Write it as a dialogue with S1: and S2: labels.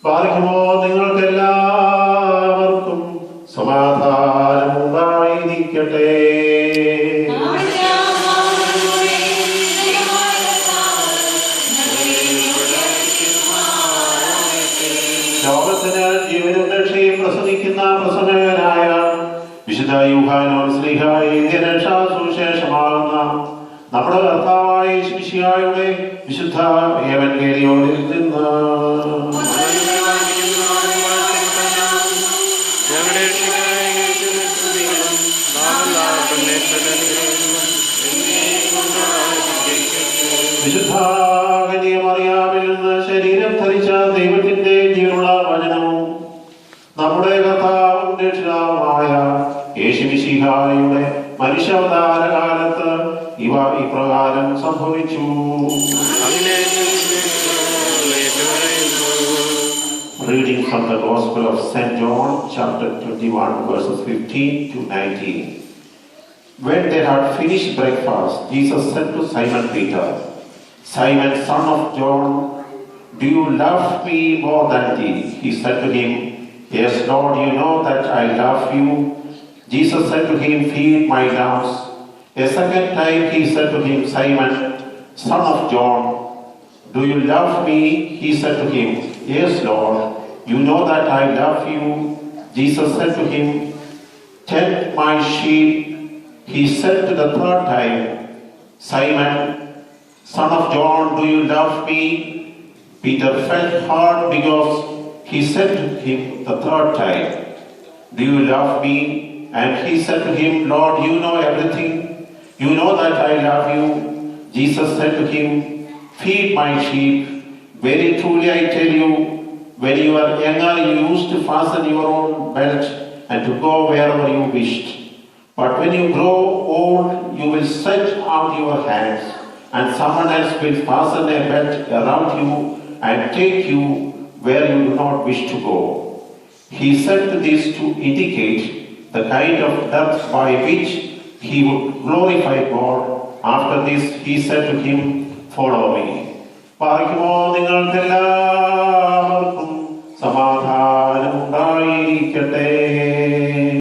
S1: പാർക്കുമോ നിങ്ങൾക്കെല്ലാവർക്കും സമാധാനമുണ്ടായിരിക്കട്ടെ. ലോകത്തിന് ജീവനും രക്ഷയും പ്രസംഗിക്കുന്ന പ്രസംഗകനായ വിശുദ്ധ യൂഹാനോൻ ശ്ലീഹായെ രക്ഷാസുവിശേഷമാകുന്ന നമ്മുടെ കർത്താവായ യേശുമിശിഹായുടെ വിശുദ്ധ എവൻഗേലിയോനിൽ നിന്ന് വിശുദ്ധ കന്യകമറിയാമിൽ നിന്ന് ശരീരം ധരിച്ച ദൈവത്തിന്റെ ജീവനുള്ള വചനവും നമ്മുടെ കർത്താവും രക്ഷിതാവുമായ യേശുമിശിഹായുടെ മനുഷ്യാവതാര കാലത്ത് ഇവ ഇപ്രകാരം സംഭവിച്ചു. Reading from the Gospel of St. John, chapter 21, verses 15 to 19. When they had finished breakfast, Jesus said to Simon Peter, "Simon, son of John, do you love me more than these?" He said to him, "Yes, Lord, you know that I love you." Jesus said to him, "Feed my lambs." A second time he said to him, "Simon, son of John, do you love me?" He said to him, "Yes, Lord, you know that I love you." Jesus said to him, "Tend my sheep." He said to the third time, "Simon, son of John, do you love me?" Peter felt hurt because he said to him the third time, "Do you love me?" And he said to him, "Lord, you know everything. You know that I love you." Jesus said to him, "Feed my sheep. Very truly I tell you, when you were younger, you used to fasten your own belt and to go wherever you wished. But when you grow old, you will stretch out your hands, and someone else will fasten a belt around you and take you where you do not wish to go." He said this to indicate the kind of death by which he would glorify God. After this, he said to him, "Follow me." പാർക്കുമോ നിങ്ങൾക്കെല്ലാവർക്കും സമാധാനം ഉണ്ടായിരിക്കട്ടെ.